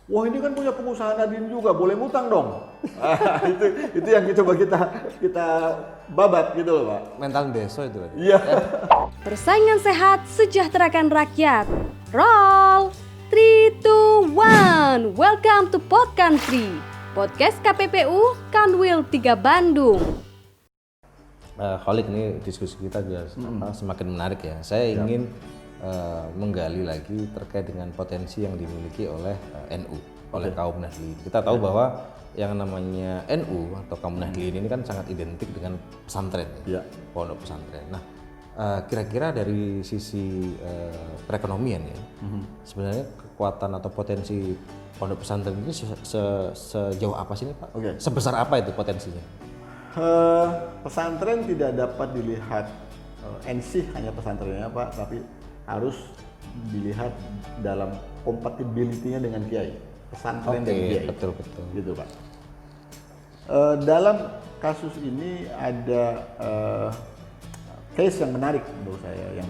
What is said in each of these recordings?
wah ini kan punya pengusaha Nadine juga, boleh ngutang dong. itu yang coba kita babat gitu loh Pak. Mental deso itu. Iya. Persaingan sehat, sejahterakan rakyat. Roll! 3, 2, 1. Welcome to Pod Country. Podcast KPPU Kanwil 3 Bandung. Khalid, ini diskusi kita juga semakin menarik ya. Saya ingin menggali lagi terkait dengan potensi yang dimiliki oleh NU, oleh kaum Nahdliyin. Kita tahu bahwa yang namanya NU atau kaum Nahdliyin ini kan sangat identik dengan pesantren, ya. Pondok pesantren. Nah, kira-kira dari sisi perekonomian ya, sebenarnya kekuatan atau potensi pondok pesantren ini sejauh apa sih Pak? Sebesar apa itu potensinya? Pesantren tidak dapat dilihat NC hanya pesantrennya Pak, tapi harus dilihat dalam compatibility-nya dengan kiai, pesantren dan kiai. Betul. Gitu Pak. Dalam kasus ini ada case yang menarik menurut saya yang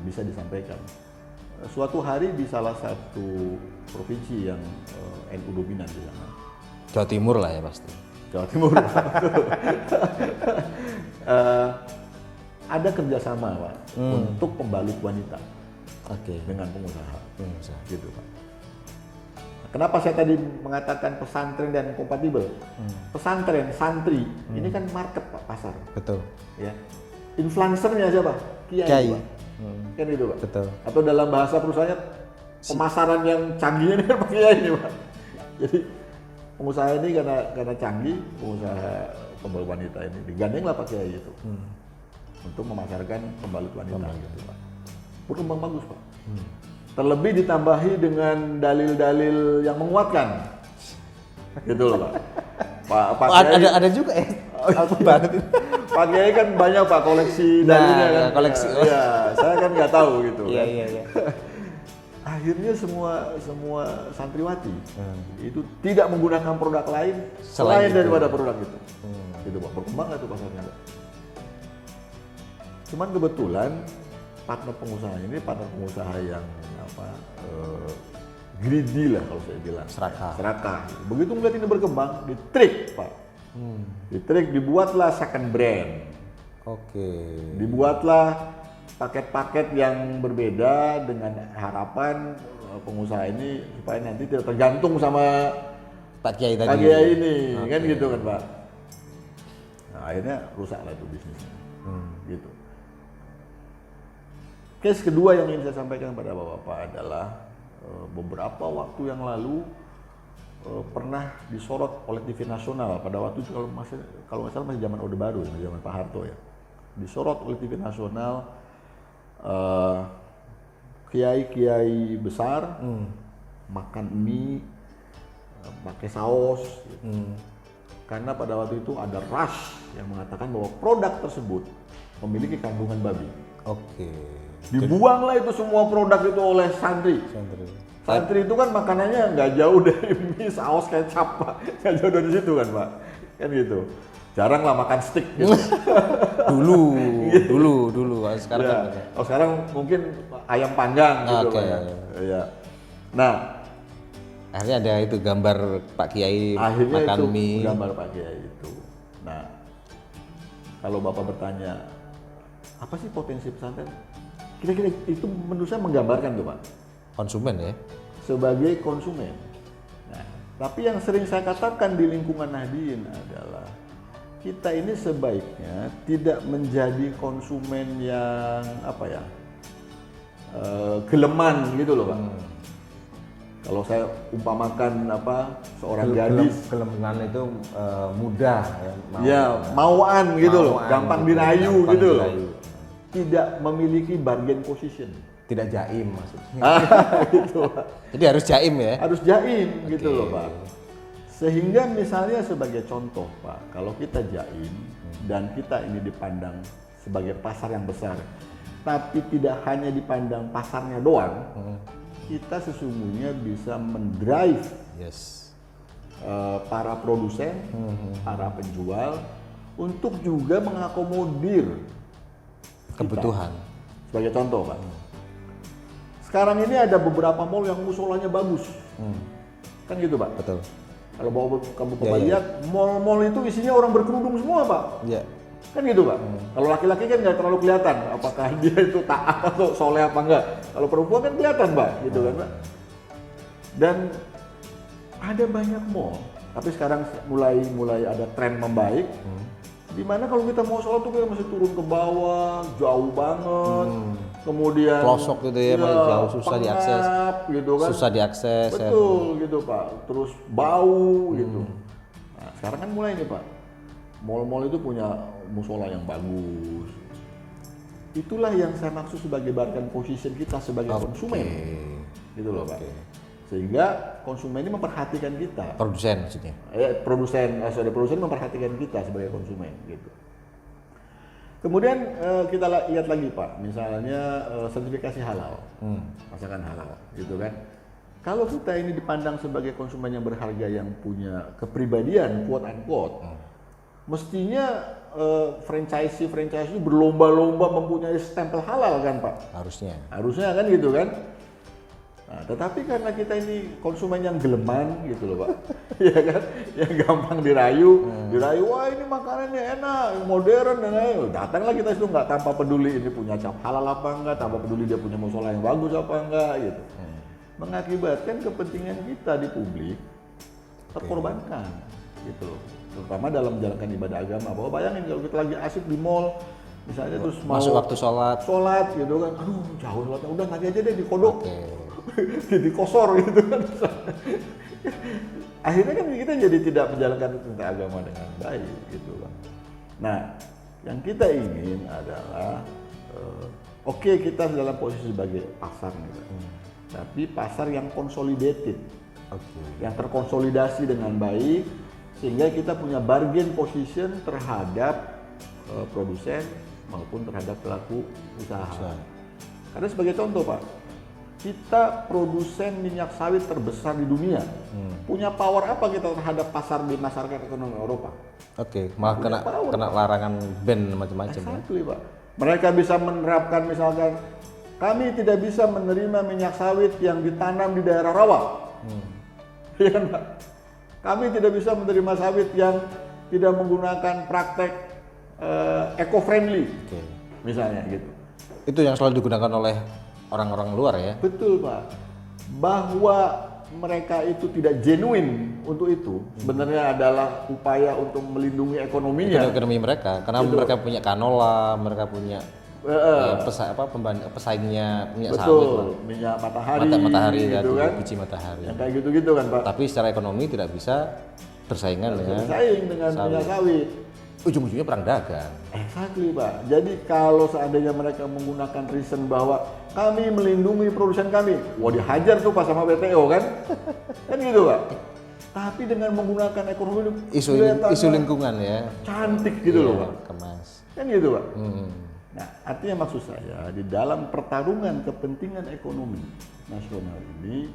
bisa disampaikan. Suatu hari di salah satu provinsi yang NU dominan di sana. Jawa Timur lah ya pasti. Jawa Timur. Ada kerjasama Pak untuk pembalut wanita dengan pengusaha. Gitu Pak. Kenapa saya tadi mengatakan pesantren dan kompatibel? Pesantren, santri, ini kan market Pak, pasar. Betul. Ya. Influencernya siapa? Kiai. Pak. Kan gitu Pak. Betul. Atau dalam bahasa perusahaannya pemasaran yang canggihnya ini kan Pak Kiai ini Pak. Jadi pengusaha ini karena canggih, pengusaha pembalut wanita ini digandeng lah Pak Kiai itu untuk memasarkan pembalut wanita gitu Pak. Berkembang bagus Pak. Terlebih ditambahi dengan dalil-dalil yang menguatkan, gitu loh Pak. Pak Kiai, ada juga ya. Pak Kiai kan banyak Pak koleksi dalilnya kan. Koleksi. Ya, saya kan nggak tahu gitu. Iya. Akhirnya semua santriwati itu tidak menggunakan produk lain selain daripada produk itu. Gitu Pak, berkembang nggak tuh pasarnya Pak? Cuman kebetulan partner pengusaha ini partner pengusaha yang greedy lah kalau saya bilang. Serakah. Begitu melihat ini berkembang, di-trick Pak. Di-trick, dibuatlah second brand. Dibuatlah paket-paket yang berbeda dengan harapan pengusaha ini supaya nanti tidak tergantung sama Pak Kiai tadi. Pak Kiai ini, kan gitu kan Pak. Nah, akhirnya rusaklah itu bisnisnya. Gitu. Case kedua yang ingin saya sampaikan pada Bapak adalah beberapa waktu yang lalu pernah disorot oleh TV nasional pada waktu itu kalau nggak salah masih zaman Orde Baru, zaman Pak Harto ya. Disorot oleh TV nasional kiai-kiai besar makan mie pakai saus gitu. Karena pada waktu itu ada rush yang mengatakan bahwa produk tersebut memiliki kandungan babi. Dibuanglah itu semua produk itu oleh santri. Santri itu kan makanannya nggak jauh dari mie, saus, kecap Pak, nggak jauh dari situ kan Pak, kan gitu. Jarang lah makan steak gitu. dulu. Sekarang kan. Sekarang mungkin ayam panggang gitu Pak ya. Iya. Nah, akhirnya ada itu gambar Pak Kiai makan itu mie. Gambar Pak Kiai itu. Nah, kalau Bapak bertanya apa sih potensi pesantren? Kira-kira itu menurut saya menggambarkan tuh Pak. Konsumen ya? Sebagai konsumen. Nah, tapi yang sering saya katakan di lingkungan Nahdliyin adalah kita ini sebaiknya tidak menjadi konsumen yang geleman gitu loh Pak. Kalau saya umpamakan seorang gadis, geleman itu mudah ya, mauan gitu loh, gampang dirayu gitu loh. Tidak memiliki bargain position. Tidak jaim maksudnya. Gitu Pak. Jadi harus jaim ya? Harus jaim gitu loh Pak. Sehingga misalnya sebagai contoh Pak, kalau kita jaim dan kita ini dipandang sebagai pasar yang besar, tapi tidak hanya dipandang pasarnya doang, kita sesungguhnya bisa mendrive para produsen, para penjual untuk juga mengakomodir kebutuhan. Sebagai contoh Pak, sekarang ini ada beberapa mall yang musolanya bagus, Kan gitu Pak. Betul. Kalau kamu Ya, ya. lihat, mall-mall itu isinya orang berkerudung semua Pak. Iya. Kan gitu Pak. Kalau laki-laki kan nggak terlalu kelihatan apakah dia itu taat atau soleh apa enggak. Kalau perempuan kan kelihatan Pak, gitu kan Pak. Dan ada banyak mall, tapi sekarang mulai ada tren membaik. Dimana kalau kita mau sholat tuh kita mesti turun ke bawah, jauh banget. Kemudian Pelosok gitu ya, paling jauh, susah diakses. pengap, gitu kan. Susah diakses. ya. Betul gitu Pak. Terus bau gitu. Nah, sekarang kan mulai nih Pak. Mall-mall itu punya musola yang bagus. Itulah yang saya maksud sebagai bargain position kita sebagai konsumen. Gitu loh Pak. Sehingga konsumen ini memperhatikan kita. Produsen maksudnya. Produsen memperhatikan kita sebagai konsumen gitu. Kemudian kita lihat lagi Pak, misalnya sertifikasi halal, masakan halal, gitu kan. Kalau kita ini dipandang sebagai konsumen yang berharga yang punya kepribadian, quote unquote, mestinya franchise itu berlomba-lomba mempunyai stempel halal kan Pak? Harusnya kan gitu kan. Nah, tetapi karena kita ini konsumen yang geleman gitu loh Pak, ya kan, yang gampang dirayu, wah ini makanannya enak, modern dan lain-lain. Datanglah kita itu nggak tanpa peduli ini punya cap halal apa enggak, tanpa peduli dia punya musola yang bagus apa enggak gitu. Mengakibatkan kepentingan kita di publik terkorbankan gitu loh. Terutama dalam menjalankan ibadah agama. Bahwa bayangin kalau kita lagi asik di mall, misalnya terus mau Masuk waktu sholat gitu kan, aduh jauh sholatnya, udah nanti aja deh di kodok. Di kosor gitu kan. Akhirnya kan kita jadi tidak menjalankan perintah agama dengan baik gitu kan. Nah, yang kita ingin adalah oke, kita dalam posisi sebagai pasar nih, tapi pasar yang consolidated, yang terkonsolidasi dengan baik, sehingga kita punya bargain position terhadap produsen maupun terhadap pelaku usaha. Karena sebagai contoh Pak, kita produsen minyak sawit terbesar di dunia. Punya power apa kita terhadap pasar di masyarakat ekonomi Eropa? Malah kena larangan ban macam-macam. Exactly, Pak. Mereka bisa menerapkan misalkan kami tidak bisa menerima minyak sawit yang ditanam di daerah rawa. Iya kan, Pak? Kami tidak bisa menerima sawit yang tidak menggunakan praktek eco-friendly. Misalnya gitu. Itu yang selalu digunakan oleh orang-orang luar ya? Betul Pak, bahwa mereka itu tidak genuine untuk itu sebenarnya adalah upaya untuk melindungi ekonominya. Ekonomi mereka, karena Betul. mereka punya kanola, mereka punya pesaingnya minyak betul, sawit lah. minyak matahari gitu kan, biji matahari. yang kayak gitu-gitu kan Pak. Tapi secara ekonomi tidak bisa bersaingan bersaing dengan minyak sawit. Ujung-ujungnya perang dagang. Exactly Pak. Jadi kalau seandainya mereka menggunakan reason bahwa kami melindungi produsen kami, wah dihajar tuh Pak sama WTO kan? Kan gitu Pak. Tapi dengan menggunakan ekonomi Isu lingkungan ya. Cantik gitu loh Pak. Kemas. Kan gitu Pak. Nah artinya maksud saya di dalam pertarungan kepentingan ekonomi nasional ini,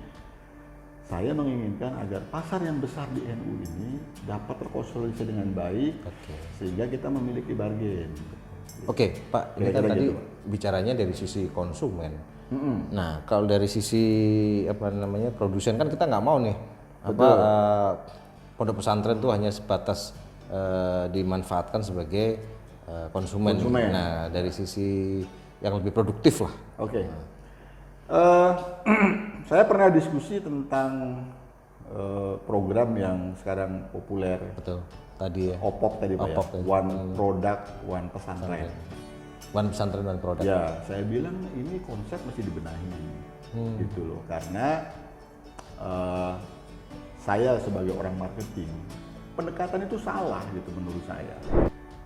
saya menginginkan agar pasar yang besar di NU ini dapat terkonsolidasi dengan baik, sehingga kita memiliki bargain. Oke, Pak, ini kan tadi gitu, bicaranya dari sisi konsumen. Nah, kalau dari sisi produsen kan kita nggak mau nih pondok pesantren itu hanya sebatas dimanfaatkan sebagai konsumen. Nah, dari sisi yang lebih produktif lah. Saya pernah diskusi tentang program yang sekarang populer. Betul. Tadi ya. OPOP tadi Pak ya. One Product, One Pesantren. One Pesantren, One Product. Ya, saya bilang ini konsep mesti dibenahi. Gitu loh. Karena saya sebagai orang marketing, pendekatan itu salah gitu menurut saya.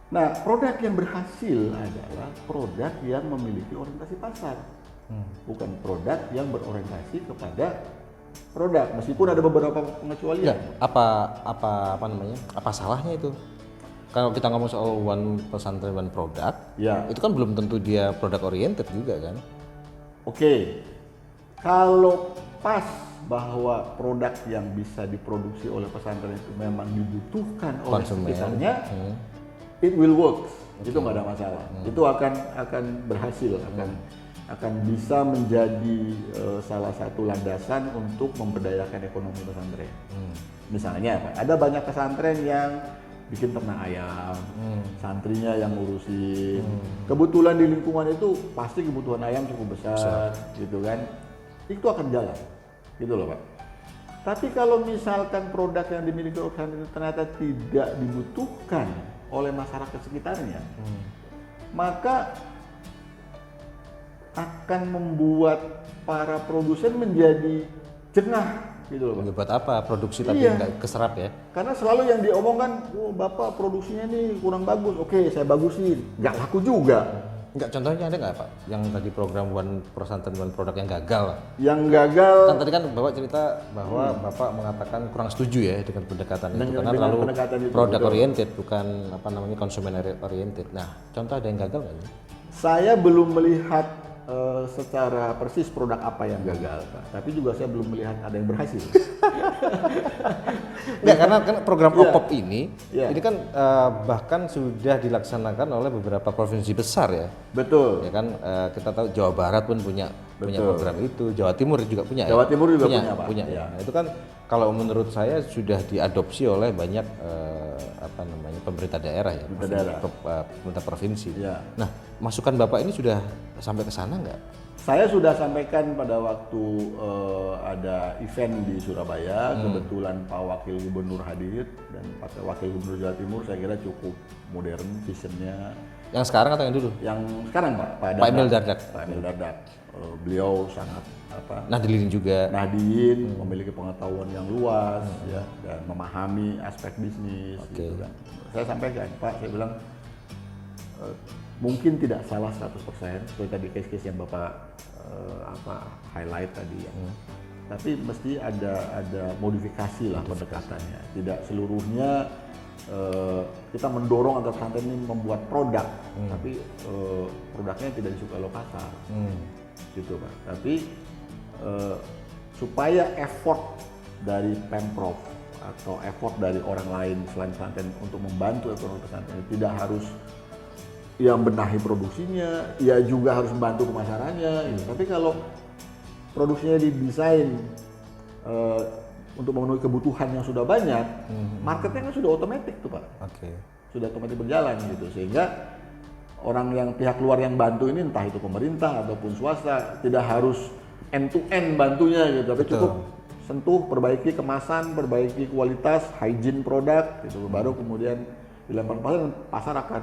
Nah, produk yang berhasil adalah produk yang memiliki orientasi pasar. Bukan produk yang berorientasi kepada produk, meskipun ada beberapa pengecualian. Ya, apa salahnya itu? Kalau kita ngomong soal one pesantren one product, ya, itu kan belum tentu dia produk oriented juga kan? Kalau pas bahwa produk yang bisa diproduksi oleh pesantren itu memang dibutuhkan oleh sekitarnya, it will work. Itu nggak ada masalah. Itu akan berhasil, akan bisa menjadi salah satu landasan untuk memberdayakan ekonomi pesantren. Misalnya apa? Ada banyak pesantren yang bikin ternak ayam, santrinya yang ngurusin. Kebetulan di lingkungan itu pasti kebutuhan ayam cukup besar, gitu kan? Itu akan jalan, gitu loh Pak. Tapi kalau misalkan produk yang dimiliki pesantren itu ternyata tidak dibutuhkan oleh masyarakat sekitarnya, maka akan membuat para produsen menjadi jengah, gitu loh Pak. Buat apa produksi tapi Iya. nggak keserap ya? Karena selalu yang diomongkan, oh Bapak produksinya nih kurang bagus, oke saya bagusin, nggak laku juga. Enggak, contohnya ada nggak Pak? Yang tadi program One Pesantren One Product yang gagal. Yang gagal Kan tadi kan Bapak cerita bahwa Bapak mengatakan kurang setuju ya dengan pendekatan itu karena dengan terlalu pendekatan itu, product betul. oriented bukan apa namanya konsumen oriented. Nah, contoh ada yang gagal nggak sih? saya belum melihat secara persis produk apa yang gagal, Pak. Tapi juga saya belum melihat ada yang berhasil. Enggak, karena kan program Iya. OPOP ini kan bahkan sudah dilaksanakan oleh beberapa provinsi besar ya. Betul. Ya kan kita tahu Jawa Barat pun punya program itu, Jawa Timur juga punya. Jawa Timur juga punya, Pak. Punya. Iya. Nah, itu kan kalau menurut saya sudah diadopsi oleh banyak apa namanya pemerintah daerah ya, Pemerintah daerah. pemerintah provinsi. Iya. Nah, masukan Bapak ini sudah sampai ke sana nggak? Saya sudah sampaikan pada waktu ada event di Surabaya, kebetulan Pak Wakil Gubernur hadir dan Pak Wakil Gubernur Jawa Timur saya kira cukup modern visionnya. Yang sekarang atau yang dulu? Yang sekarang Pak Emil Dardak. Pak Emil Dardak. Beliau sangat Nahdlin juga. Nahdien, memiliki pengetahuan yang luas ya dan memahami aspek bisnis gitu kan. Saya sampaikan, Pak, saya bilang mungkin tidak salah 100% seperti tadi case-case yang Bapak highlight tadi ya. Tapi mesti ada modifikasi lah pendekatannya. Tidak seluruhnya kita mendorong agar pesantren ini membuat produk, tapi produknya tidak disukai oleh pasar. Gitu Pak. Tapi supaya effort dari Pemprov atau effort dari orang lain selain pesantren untuk membantu ekonomi pesantren tidak harus yang benahi produksinya, ya juga harus membantu pemasarannya. Gitu. Tapi kalau produksinya didesain untuk memenuhi kebutuhan yang sudah banyak, marketnya kan sudah otomatis tuh Pak. Sudah otomatis berjalan gitu, sehingga orang yang pihak luar yang bantu ini entah itu pemerintah ataupun swasta tidak harus end to end bantunya gitu, tapi cukup sentuh, perbaiki kemasan, perbaiki kualitas, hygiene produk gitu, baru kemudian dilempar pasar akan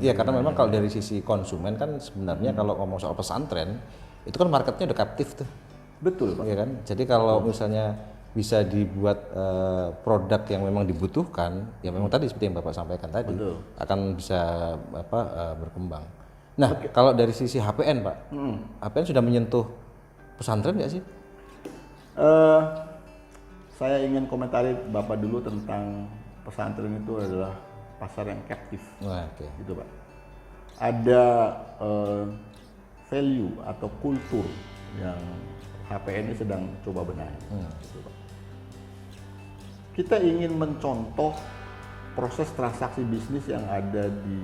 Iya, karena memang kalau dari sisi konsumen kan sebenarnya kalau ngomong soal pesantren itu kan marketnya udah captive tuh. Betul Pak. Iya kan? Jadi kalau misalnya bisa dibuat produk yang memang dibutuhkan, ya memang tadi seperti yang Bapak sampaikan tadi, akan bisa berkembang. Nah, kalau dari sisi HPN Pak, HPN sudah menyentuh pesantren nggak sih? Saya ingin komentari Bapak dulu tentang pesantren itu adalah pasar yang captive, gitu Pak. Ada value atau kultur yang HPN ini sedang coba benahi. Gitu, Pak. Kita ingin mencontoh proses transaksi bisnis yang ada di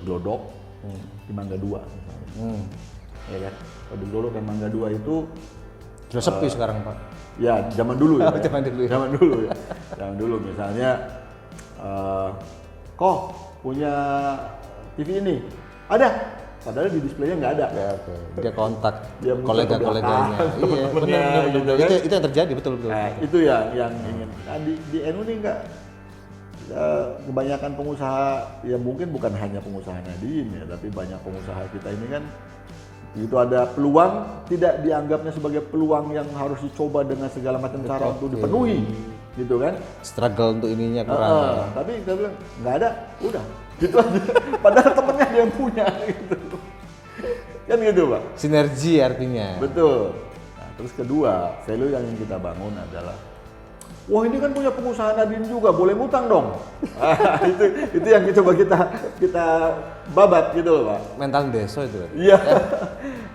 Glodok, di Mangga 2 misalnya. Ya kan? Kalau di Glodok dan Mangga 2 itu sudah sepi sekarang Pak. ya zaman dulu ya. Zaman dulu ya. Zaman dulu ya. Zaman dulu misalnya kok punya TV ini? Ada. Padahal di displaynya nggak ada. Ya, dia kontak Dia kolega-koleganya. Iya, benar. Gitu kan? Itu yang terjadi betul. Nah, itu yang ingin. Nah, di NU ini nggak kebanyakan pengusaha, ya mungkin bukan hanya pengusaha Nadine ya, tapi banyak pengusaha kita ini kan itu ada peluang, tidak dianggapnya sebagai peluang yang harus dicoba dengan segala macam cara untuk dipenuhi, gitu kan? Struggle untuk ininya kurang. Tapi kita bilang nggak ada, udah gitu aja. Padahal temennya dia yang punya, gitu. Kan gitu Pak. Sinergi artinya. Betul. Nah, terus kedua, value yang ingin kita bangun adalah, wah ini kan punya pengusaha Nadine juga, boleh ngutang dong. Itu yang coba kita babat gitu loh Pak. Mental deso itu. Iya.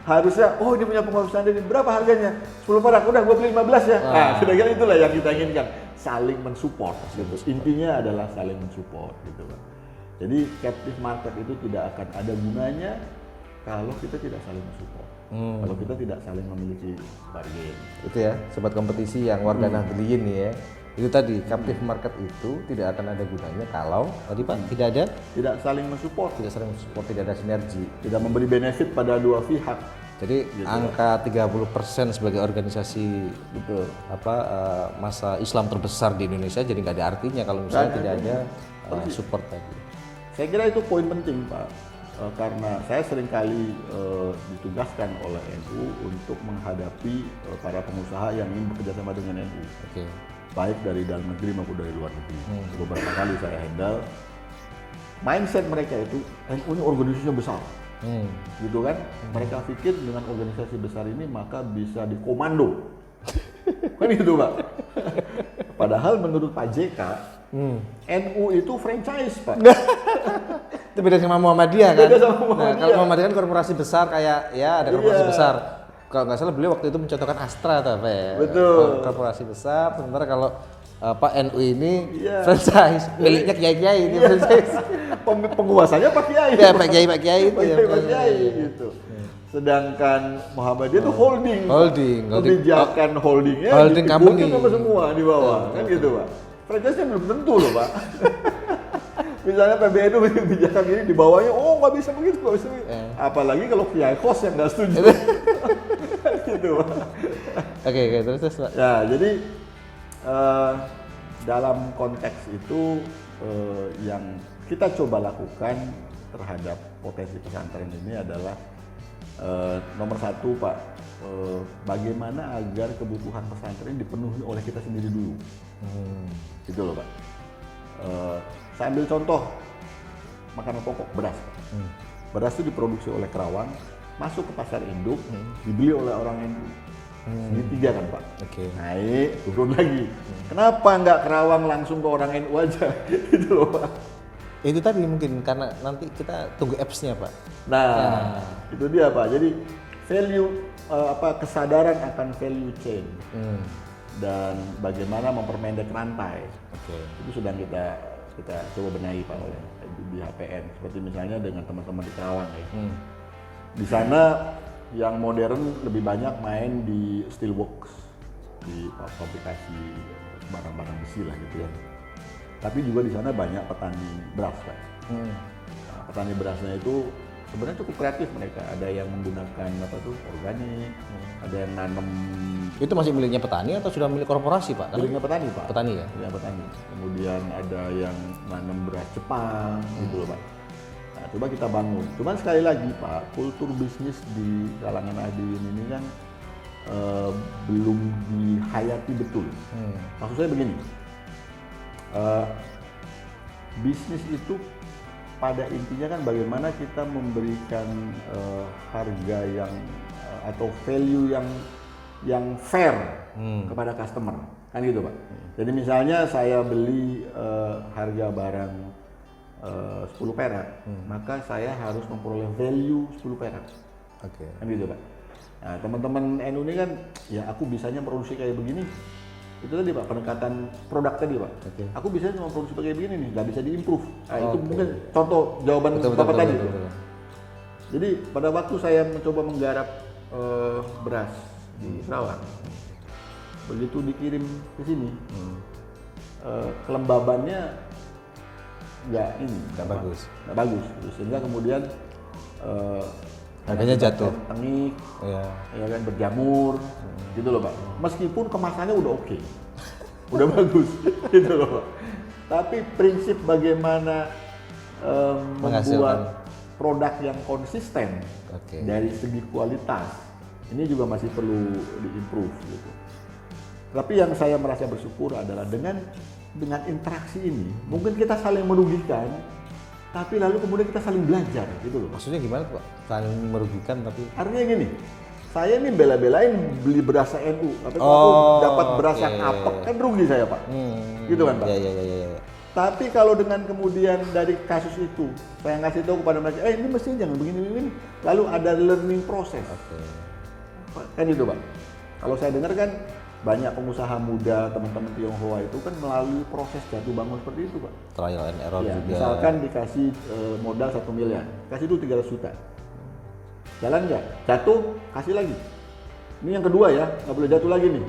Harusnya, oh ini punya pengusaha Nadine, berapa harganya? 10 perak, udah gue beli 15 ya. Nah, kira-kira itulah yang kita inginkan, saling mensupport. Gitu. Intinya adalah saling mensupport gitu Pak. Jadi captive market itu tidak akan ada gunanya kalau kita tidak saling mensupport, kalau kita tidak saling memiliki bargain. Itu ya, sobat kompetisi yang warga Nahdliyin nih ya. Itu tadi, captive market itu tidak akan ada gunanya kalau tadi Pak Tidak saling mensupport, tidak saling support, tidak ada sinergi. tidak memberi benefit pada dua pihak. Jadi angka 30% sebagai organisasi Betul. masa Islam terbesar di Indonesia jadi nggak ada artinya kalau misalnya tidak ada support tadi. Saya kira itu poin penting Pak, karena saya seringkali ditugaskan oleh NU untuk menghadapi para pengusaha yang ingin bekerjasama dengan NU. Oke. Baik dari dalam negeri maupun dari luar negeri. Beberapa kali saya handle, mindset mereka itu NU ini organisasinya besar, gitu kan? Mereka pikir dengan organisasi besar ini maka bisa dikomando, kan gitu Pak. Padahal menurut Pak JK, NU itu franchise Pak. Itu beda sama Muhammadiyah kan? Beda sama Nah, Muhammadiyah. kalau Muhammadiyah kan korporasi besar kayak ya ada korporasi besar. Kalau nggak salah beliau waktu itu mencontohkan Astra atau apa ya? Betul. Korporasi besar. Sementara kalau Pak NU ini Iya. franchise miliknya kiai-kiai ini franchise. Penguasanya Pak Kiai. Ya Pak Kiai itu ya. Pak Kiai gitu. Sedangkan Muhammadiyah itu holding. Holding. Kebijakan holdingnya Holding company. sama semua di bawah, kan gitu Pak. Franchise-nya belum tentu loh Pak. Misalnya PBNU bikin kebijakan ini di bawahnya, oh nggak bisa begitu, nggak bisa begitu. Apalagi kalau Kiai Kos yang nggak setuju. Gitu Pak. Oke, terus Pak. Ya, jadi dalam konteks itu yang kita coba lakukan terhadap potensi pesantren ini adalah nomor satu Pak, bagaimana agar kebutuhan pesantren dipenuhi oleh kita sendiri dulu. Gitu loh Pak. Saya ambil contoh makanan pokok, beras. Beras itu diproduksi oleh Kerawang, masuk ke pasar induk, dibeli oleh orang NU. Segitiga kan Pak. Oke. Naik, turun lagi. Kenapa nggak Kerawang langsung ke orang NU aja? Gitu loh Pak. Itu tadi mungkin karena nanti kita tunggu apps-nya Pak. Nah, itu dia Pak. Jadi value kesadaran akan value chain dan bagaimana memperpendek rantai. Oke. Itu sedang kita coba benahi Pak oleh di HPN. Seperti misalnya dengan teman-teman di Kerawang ya. Di sana yang modern lebih banyak main di steelworks, di fabrikasi barang-barang besi lah gitu ya. Tapi juga di sana banyak petani beras Pak. Nah, petani berasnya itu sebenarnya cukup kreatif mereka. Ada yang menggunakan organik, ada yang nanam. Itu masih miliknya petani atau sudah milik korporasi Pak? Miliknya petani Pak. Petani ya? Miliknya petani. Kemudian ada yang nanam beras Jepang gitu loh Pak. Nah, coba kita bangun. Cuman sekali lagi Pak, kultur bisnis di kalangan Nahdliyin ini kan belum dihayati betul. Maksud saya begini, bisnis itu pada intinya kan bagaimana kita memberikan harga yang atau value yang fair kepada customer, kan gitu Pak. Jadi misalnya saya beli harga barang 10 perak, maka saya harus memperoleh value 10 perak. Oke. Kan gitu Pak. Nah, teman-teman NU ini kan, ya aku bisanya produksi kayak begini. Itu tadi Pak, pendekatan produk tadi Pak. Aku bisa cuma produksi kayak begini nih, nggak bisa diimprove. Nah, itu mungkin contoh jawaban Bapak tadi. Betul. Jadi pada waktu saya mencoba menggarap beras di Kerawang, begitu dikirim ke sini, kelembabannya nggak bagus, sehingga kemudian harganya jatuh, tengik, ya kan berjamur, gitu loh Pak. Meskipun kemasannya udah oke, udah bagus, gitu loh Pak. Tapi prinsip bagaimana membuat produk yang konsisten dari segi kualitas ini juga masih perlu diimprove gitu. Tapi yang saya merasa bersyukur adalah dengan interaksi ini, mungkin kita saling merugikan, tapi lalu kemudian kita saling belajar gitu loh. Maksudnya gimana Pak? Saling merugikan tapi? Artinya gini, saya ini bela-belain beli beras NU, tapi kalau aku dapat beras yang apek kan rugi saya Pak. Gitu kan Pak? Iya. Tapi kalau dengan kemudian dari kasus itu, saya ngasih tahu kepada mereka, ini mesti jangan begini, lalu ada learning process. Kan gitu Pak. Kalau saya dengar kan banyak pengusaha muda, teman-teman Tionghoa itu kan melalui proses jatuh bangun seperti itu Pak. Trial and error Ya, juga. misalkan dikasih modal 1 miliar, kasih dulu 300 juta. jalan nggak? Jatuh, kasih lagi. Ini yang kedua ya, nggak boleh jatuh lagi nih.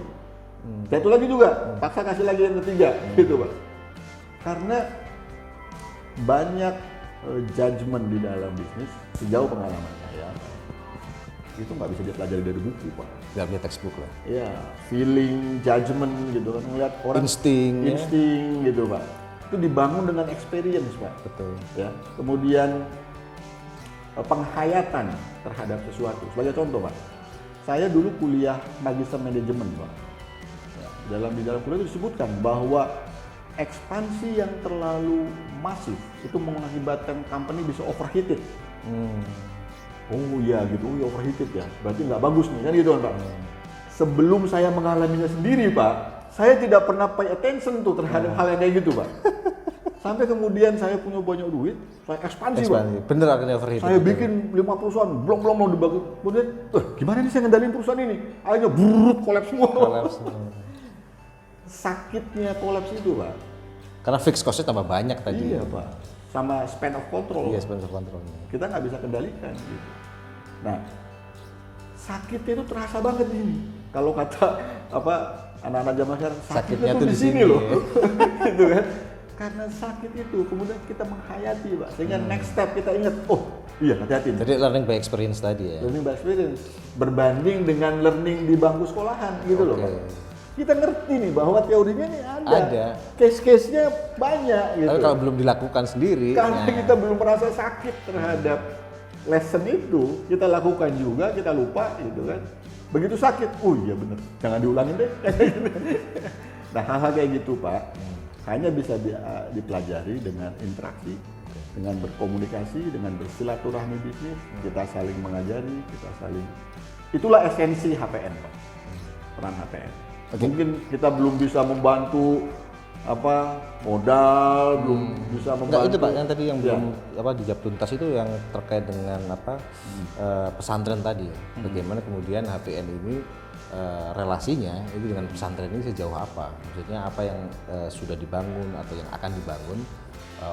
Jatuh lagi juga, paksa kasih lagi yang ketiga, gitu Pak. Karena banyak judgement di dalam bisnis sejauh pengalaman saya, itu nggak bisa dipelajari dari buku Pak. Nggak punya textbook lah. Iya, feeling, judgement gitu kan, ngeliat orang Insting gitu Pak. Itu dibangun dengan experience Pak. Betul. Ya, kemudian penghayatan terhadap sesuatu. Sebagai contoh Pak, saya dulu kuliah magister manajemen Pak. Ya, di dalam kuliah itu disebutkan bahwa ekspansi yang terlalu masif itu mengakibatkan company bisa overheated. Oh iya gitu, overheated ya. Berarti nggak bagus nih kan gitu kan Pak. Sebelum saya mengalaminya sendiri Pak, saya tidak pernah pay attention tuh terhadap hal yang kayak gitu Pak. Sampai kemudian saya punya banyak duit, saya ekspansi Pak. Bener akhirnya overheated. Saya bikin 5 perusahaan, belum mau dibagi. Kemudian, gimana nih saya ngendalin perusahaan ini? Akhirnya buruk, kolaps semua. Sakitnya kolaps itu Pak. Karena fixed cost-nya tambah banyak tadi. Iya Pak. Sama span of control. Iya, span of control-nya. Kita nggak bisa kendalikan gitu. Nah, sakitnya itu terasa banget ini. Kalau kata anak-anak zaman sekarang, sakitnya tuh di sini loh. Gitu kan. Karena sakit itu, kemudian kita menghayati Pak. Sehingga next step kita ingat, oh iya hati-hati. Jadi learning by experience tadi ya. Learning by experience. Berbanding dengan learning di bangku sekolahan gitu loh Pak. Kita ngerti nih bahwa teorinya nih ada. Case-case-nya banyak gitu. Tapi kalau belum dilakukan sendiri. Karena kita belum merasa sakit terhadap lesson itu, kita lakukan juga, kita lupa gitu kan. Begitu sakit, oh iya bener, jangan diulangin deh. Nah hal-hal kayak gitu Pak, hanya bisa dipelajari dengan interaksi, dengan berkomunikasi, dengan bersilaturahmi bisnis, kita saling mengajari, kita saling. Itulah esensi HPN Pak, peran HPN. Mungkin kita belum bisa membantu modal, belum bisa membantu. Enggak, itu Pak yang tadi yang belum dijawab tuntas itu yang terkait dengan pesantren tadi. Bagaimana kemudian HPN ini relasinya itu dengan pesantren ini sejauh apa? Maksudnya apa yang sudah dibangun atau yang akan dibangun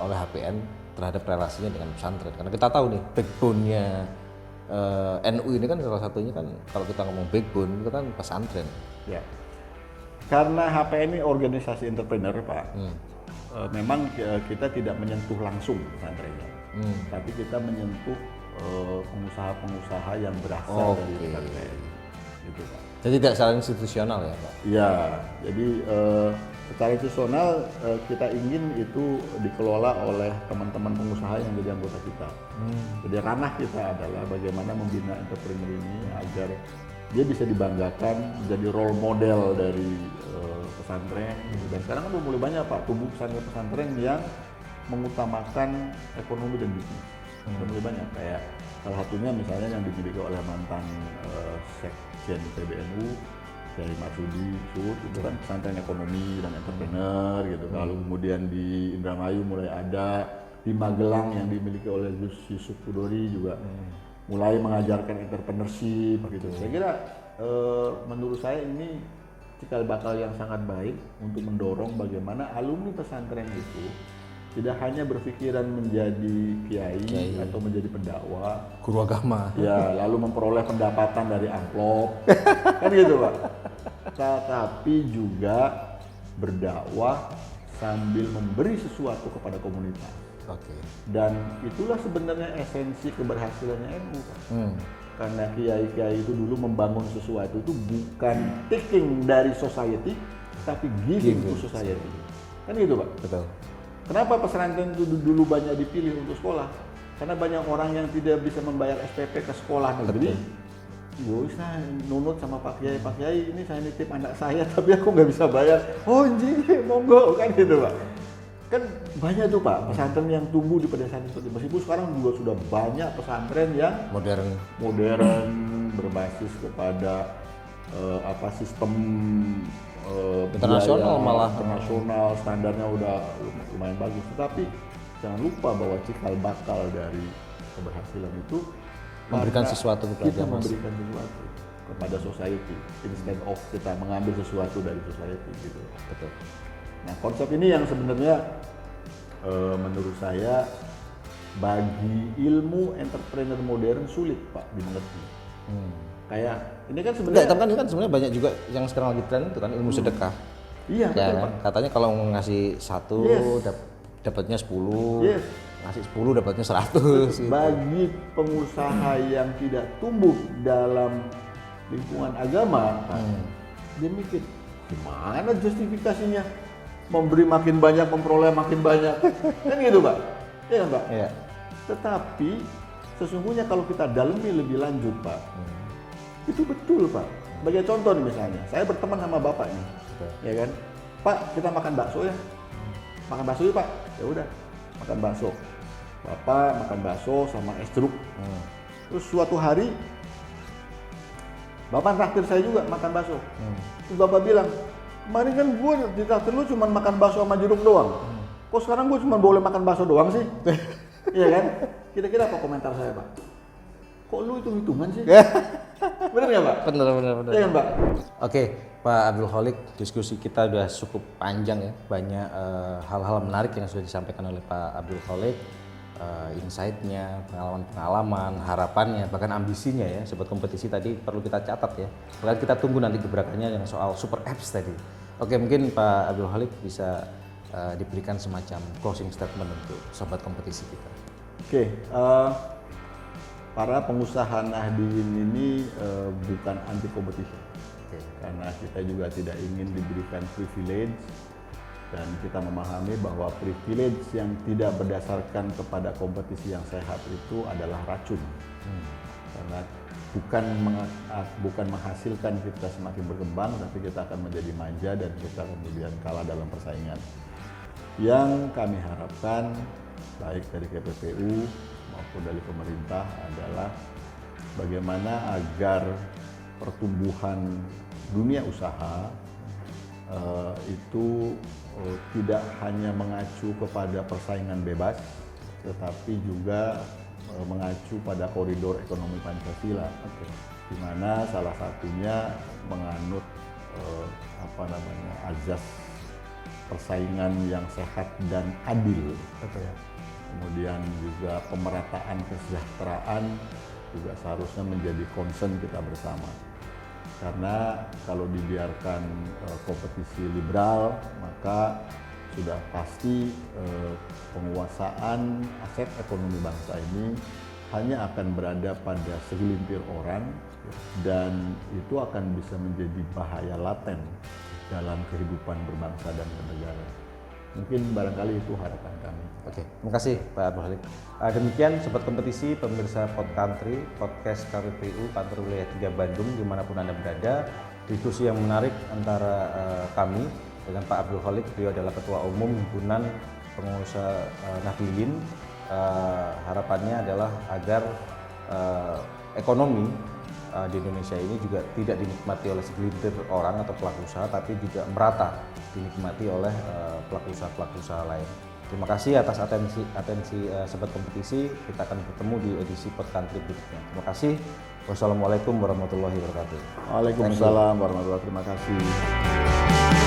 oleh HPN terhadap relasinya dengan pesantren? Karena kita tahu nih backbone-nya NU ini kan salah satunya kan kalau kita ngomong backbone itu kan pesantren. Ya. Karena HPN ini organisasi entrepreneur Pak, memang kita tidak menyentuh langsung pesantrennya, tapi kita menyentuh pengusaha-pengusaha yang berasal dari pesantren, gitu Pak. Jadi tidak secara institusional ya Pak? Iya, jadi secara institusional kita ingin itu dikelola oleh teman-teman pengusaha yang jadi anggota kita. Jadi ranah kita adalah bagaimana membina entrepreneur ini agar dia bisa dibanggakan menjadi role model dari pesantren. Dan sekarang kan mulai banyak Pak tumbuh pesantren yang mengutamakan ekonomi dan bisnis. Mulai banyak kayak salah satunya misalnya yang dimiliki oleh mantan Sekjen PBNU dari Marsudi Sud, itu kan pesantren ekonomi dan entrepreneur gitu. Lalu kemudian di Indramayu mulai ada, di Magelang yang dimiliki oleh Gus Yusuf Kudori juga mulai mengajarkan entrepreneurship gitu. Saya kira menurut saya ini cikal bakal yang sangat baik untuk mendorong bagaimana alumni pesantren itu tidak hanya berpikiran menjadi kiai atau menjadi pendakwa, guru agama, ya lalu memperoleh pendapatan dari amplop, kan gitu Pak. Tetapi juga berdakwah sambil memberi sesuatu kepada komunitas. Dan itulah sebenarnya esensi keberhasilannya NU Pak. Karena kiai-kiai itu dulu membangun sesuatu itu bukan taking dari society, tapi giving to society. Kan gitu Pak? Betul. Kenapa pesantren itu dulu banyak dipilih untuk sekolah? Karena banyak orang yang tidak bisa membayar SPP ke sekolah negeri. Gue bisa nunut sama Pak Kiai, ini saya nitip anak saya tapi aku nggak bisa bayar. Oh anjing, monggo, kan gitu Pak. Kan banyak tuh Pak pesantren yang tumbuh di pedesaan seperti itu. Meskipun sekarang juga sudah banyak pesantren yang modern berbasis kepada sistem internasional biaya, malah internasional, standarnya udah lumayan bagus. Tetapi jangan lupa bahwa cikal bakal dari keberhasilan itu memberikan sesuatu kepada kita memberikan sesuatu kepada society instead of kita mengambil sesuatu dari society gitu. Betul. Nah konsep ini yang sebenarnya menurut saya bagi ilmu entrepreneur modern sulit Pak dimengerti. Kayak ini kan Enggak, sebenarnya tapi kan sebenarnya banyak juga yang sekarang lagi tren itu kan ilmu sedekah. iya Ya, betul kan? Pak. Katanya kalau ngasih 1 Yes. dapatnya 10, Yes. ngasih 10 dapatnya 100 gitu. Bagi pengusaha yang tidak tumbuh dalam lingkungan agama, Pak, dia mikir gimana justifikasinya memberi makin banyak, memperoleh makin banyak, kan gitu Pak, iya kan Pak? Iya. Tetapi sesungguhnya kalau kita dalami lebih lanjut Pak, itu betul Pak. Sebagai contoh nih misalnya, saya berteman sama bapak nih, ya kan, Pak kita makan bakso ya, makan bakso yuk Pak, ya udah makan bakso. Bapak makan bakso sama es jeruk. Terus suatu hari Bapak traktir saya juga makan bakso. Terus Bapak bilang, kemarin kan gue di traktir lu cuma makan bakso sama jeruk doang. Kok sekarang gue cuma boleh makan bakso doang sih? Iya kan? Kira-kira apa komentar saya Pak? Kok lu hitung-hitungan sih? Bener nggak Pak? Bener. Iya kan Pak? Oke, Pak Abdul Khalik, diskusi kita sudah cukup panjang ya. Banyak hal-hal menarik yang sudah disampaikan oleh Pak Abdul Khalik. Insight-nya, pengalaman-pengalaman, harapannya, bahkan ambisinya ya. Sobat kompetisi tadi perlu kita catat ya. Bahkan kita tunggu nanti gebrakannya yang soal super apps tadi. Oke, mungkin Pak Abdul Khalik bisa diberikan semacam closing statement untuk sobat kompetisi kita. Oke, para pengusaha Nahdien ini bukan anti kompetisi. Karena kita juga tidak ingin diberikan privilege dan kita memahami bahwa privilege yang tidak berdasarkan kepada kompetisi yang sehat itu adalah racun. Karena bukan menghasilkan kita semakin berkembang, tapi kita akan menjadi manja dan kita kemudian kalah dalam persaingan. Yang kami harapkan baik dari KPPU maupun dari pemerintah adalah bagaimana agar pertumbuhan dunia usaha itu tidak hanya mengacu kepada persaingan bebas, tetapi juga mengacu pada koridor ekonomi Pancasila, di mana salah satunya menganut azas persaingan yang sehat dan adil. Kemudian juga pemerataan kesejahteraan juga seharusnya menjadi concern kita bersama. Karena kalau dibiarkan kompetisi liberal, maka sudah pasti penguasaan aset ekonomi bangsa ini hanya akan berada pada segelintir orang dan itu akan bisa menjadi bahaya laten dalam kehidupan berbangsa dan bernegara. Mungkin barangkali itu harapan kami. Oke, terima kasih Pak Abdul Khalik. Demikian Sobat Kompetisi, pemirsa Pod Country, podcast KPPU Kantor Wilayah 3 Bandung, dimanapun Anda berada. Diskusi yang menarik antara kami dengan Pak Abdul Khalik, beliau adalah Ketua Umum Himpunan Pengusaha Nahdien. Harapannya adalah agar ekonomi di Indonesia ini juga tidak dinikmati oleh segelintir orang atau pelaku usaha, tapi juga merata dinikmati oleh pelaku usaha lain. Terima kasih atas atensi Sobat Kompetisi. Kita akan bertemu di edisi Pod Country berikutnya. Terima kasih. Wassalamualaikum warahmatullahi wabarakatuh. Waalaikumsalam warahmatullahi wabarakatuh. Terima kasih.